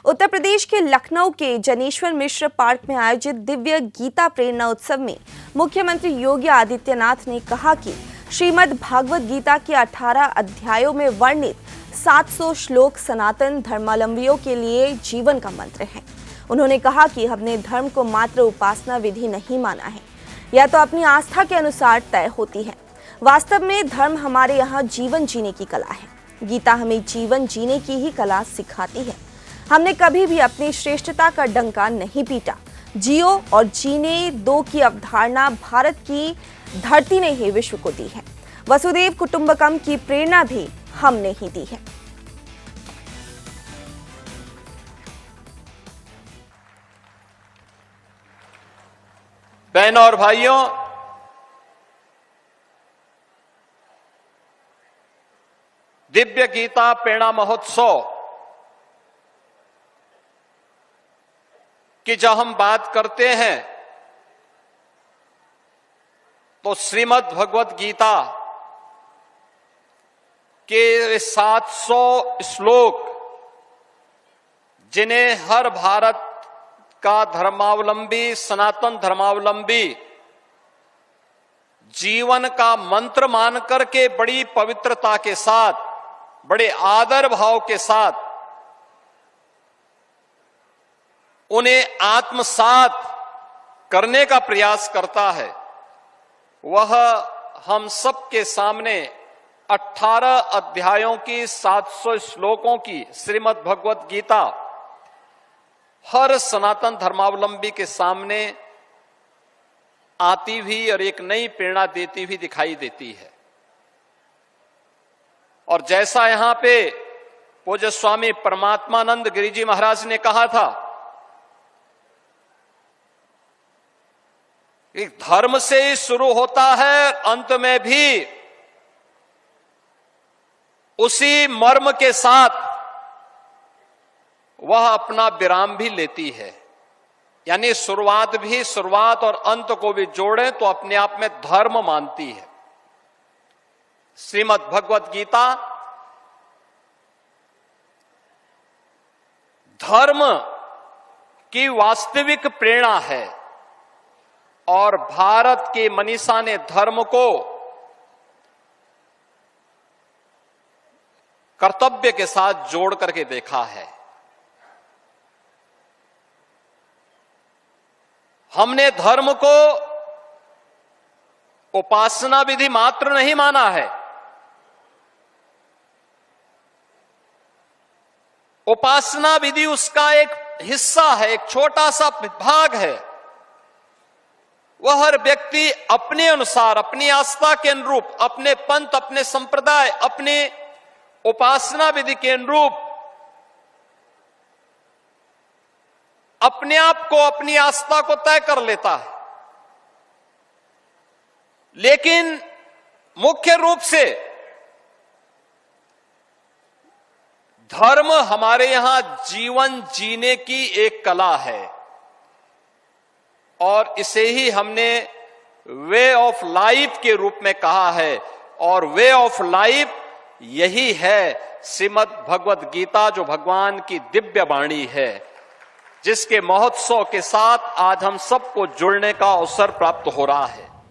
उत्तर प्रदेश के लखनऊ के जनेश्वर मिश्र पार्क में आयोजित दिव्य गीता प्रेरणा उत्सव में मुख्यमंत्री योगी आदित्यनाथ ने कहा कि श्रीमद् भागवत गीता के 18 अध्यायों में वर्णित 700 श्लोक सनातन धर्मावलंबियों के लिए जीवन का मंत्र हैं। उन्होंने कहा कि हमने धर्म को मात्र उपासना विधि नहीं माना है, यह तो अपनी आस्था के अनुसार तय होती है। वास्तव में धर्म हमारे यहाँ जीवन जीने की कला है। गीता हमें जीवन जीने की ही कला सिखाती है। हमने कभी भी अपनी श्रेष्ठता का डंका नहीं पीटा। जियो और जीने दो की अवधारणा भारत की धरती ने ही विश्व को दी है। वसुदेव कुटुंबकम की प्रेरणा भी हमने ही दी है। बहनों और भाइयों, दिव्य गीता प्रेरणा महोत्सव कि जब हम बात करते हैं तो श्रीमद् भगवत गीता के 700 श्लोक जिन्हें हर भारत का धर्मावलंबी, सनातन धर्मावलंबी जीवन का मंत्र मान करके बड़ी पवित्रता के साथ, बड़े आदर भाव के साथ उन्हें आत्मसात करने का प्रयास करता है, वह हम सबके सामने 18 अध्यायों की 700 श्लोकों की श्रीमद् भगवत गीता हर सनातन धर्मावलंबी के सामने आती भी और एक नई प्रेरणा देती भी दिखाई देती है। और जैसा यहां पे पूज्य स्वामी परमात्मानंद गिरि जी महाराज ने कहा था, धर्म से ही शुरू होता है, अंत में भी उसी मर्म के साथ वह अपना विराम भी लेती है। यानी शुरुआत और अंत को भी जोड़ें तो अपने आप में धर्म मानती है। श्रीमद् भगवत गीता धर्म की वास्तविक प्रेरणा है और भारत के मनीषा ने धर्म को कर्तव्य के साथ जोड़ करके देखा है। हमने धर्म को उपासना विधि मात्र नहीं माना है। उपासना विधि उसका एक हिस्सा है, एक छोटा सा भाग है। वह हर व्यक्ति अपने अनुसार, अपनी आस्था के अनुरूप, अपने पंथ, अपने संप्रदाय, अपने उपासना विधि के अनुरूप अपने आप को, अपनी आस्था को तय कर लेता है। लेकिन मुख्य रूप से धर्म हमारे यहां जीवन जीने की एक कला है और इसे ही हमने वे ऑफ लाइफ के रूप में कहा है। और वे ऑफ लाइफ यही है श्रीमद् भगवत गीता, जो भगवान की दिव्य वाणी है, जिसके महोत्सव के साथ आज हम सबको जुड़ने का अवसर प्राप्त हो रहा है।